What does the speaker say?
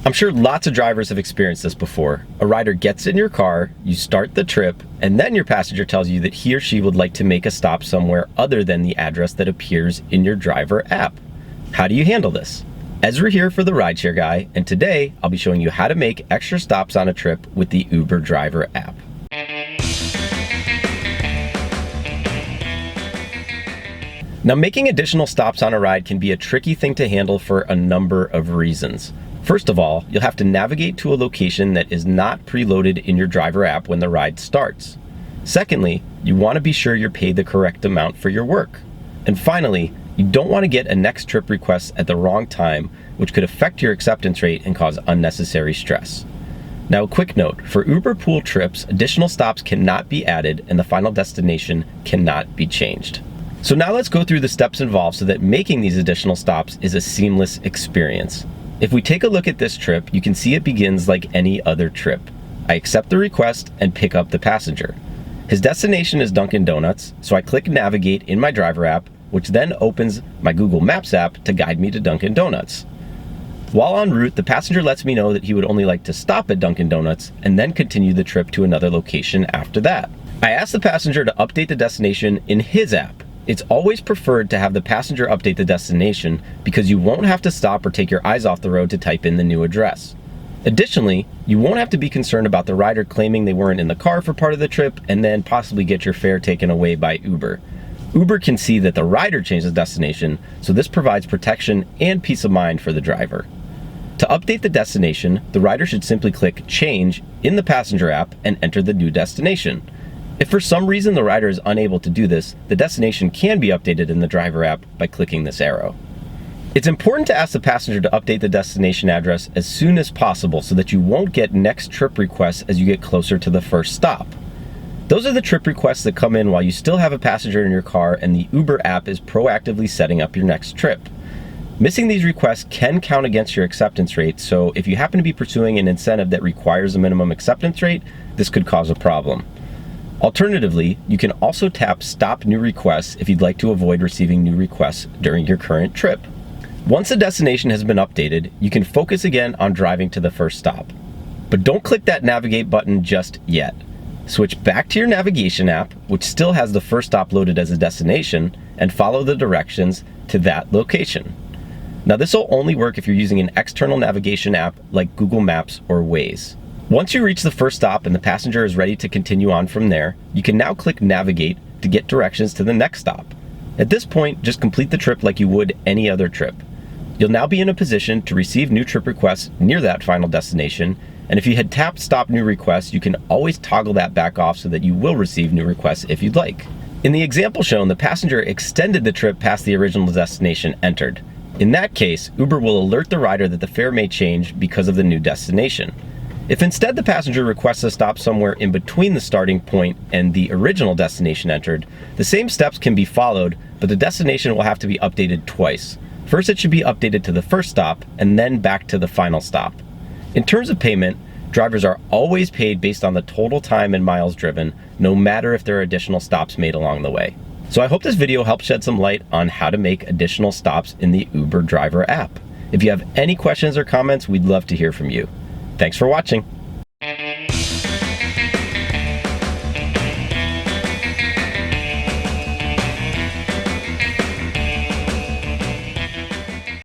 I'm sure lots of drivers have experienced this before. A rider gets in your car, you start the trip, and then your passenger tells you that he or she would like to make a stop somewhere other than the address that appears in your driver app. How do you handle this? Ezra here for the Rideshare Guy, and today I'll be showing you how to make extra stops on a trip with the Uber Driver app. Now, making additional stops on a ride can be a tricky thing to handle for a number of reasons. First of all, you'll have to navigate to a location that is not preloaded in your driver app when the ride starts. Secondly, you want to be sure you're paid the correct amount for your work. And finally, you don't want to get a next trip request at the wrong time, which could affect your acceptance rate and cause unnecessary stress. Now, a quick note, for Uber pool trips, additional stops cannot be added and the final destination cannot be changed. So now let's go through the steps involved so that making these additional stops is a seamless experience. If we take a look at this trip, you can see it begins like any other trip. I accept the request and pick up the passenger. His destination is Dunkin' Donuts, so I click Navigate in my driver app, which then opens my Google Maps app to guide me to Dunkin' Donuts. While en route, the passenger lets me know that he would only like to stop at Dunkin' Donuts and then continue the trip to another location after that. I ask the passenger to update the destination in his app. It's always preferred to have the passenger update the destination because you won't have to stop or take your eyes off the road to type in the new address. Additionally, you won't have to be concerned about the rider claiming they weren't in the car for part of the trip and then possibly get your fare taken away by Uber. Uber can see that the rider changed the destination, so this provides protection and peace of mind for the driver. To update the destination, the rider should simply click Change in the passenger app and enter the new destination. If for some reason the rider is unable to do this, the destination can be updated in the driver app by clicking this arrow. It's important to ask the passenger to update the destination address as soon as possible so that you won't get next trip requests as you get closer to the first stop. Those are the trip requests that come in while you still have a passenger in your car and the Uber app is proactively setting up your next trip. Missing these requests can count against your acceptance rate, so if you happen to be pursuing an incentive that requires a minimum acceptance rate, this could cause a problem. Alternatively, you can also tap Stop New Requests if you'd like to avoid receiving new requests during your current trip. Once the destination has been updated, you can focus again on driving to the first stop. But don't click that Navigate button just yet. Switch back to your navigation app, which still has the first stop loaded as a destination, and follow the directions to that location. Now, this will only work if you're using an external navigation app like Google Maps or Waze. Once you reach the first stop and the passenger is ready to continue on from there, you can now click Navigate to get directions to the next stop. At this point, just complete the trip like you would any other trip. You'll now be in a position to receive new trip requests near that final destination, and if you had tapped Stop New Requests, you can always toggle that back off so that you will receive new requests if you'd like. In the example shown, the passenger extended the trip past the original destination entered. In that case, Uber will alert the rider that the fare may change because of the new destination. If instead the passenger requests a stop somewhere in between the starting point and the original destination entered, the same steps can be followed, but the destination will have to be updated twice. First, it should be updated to the first stop and then back to the final stop. In terms of payment, drivers are always paid based on the total time and miles driven, no matter if there are additional stops made along the way. So I hope this video helped shed some light on how to make additional stops in the Uber Driver app. If you have any questions or comments, we'd love to hear from you. Thanks for watching.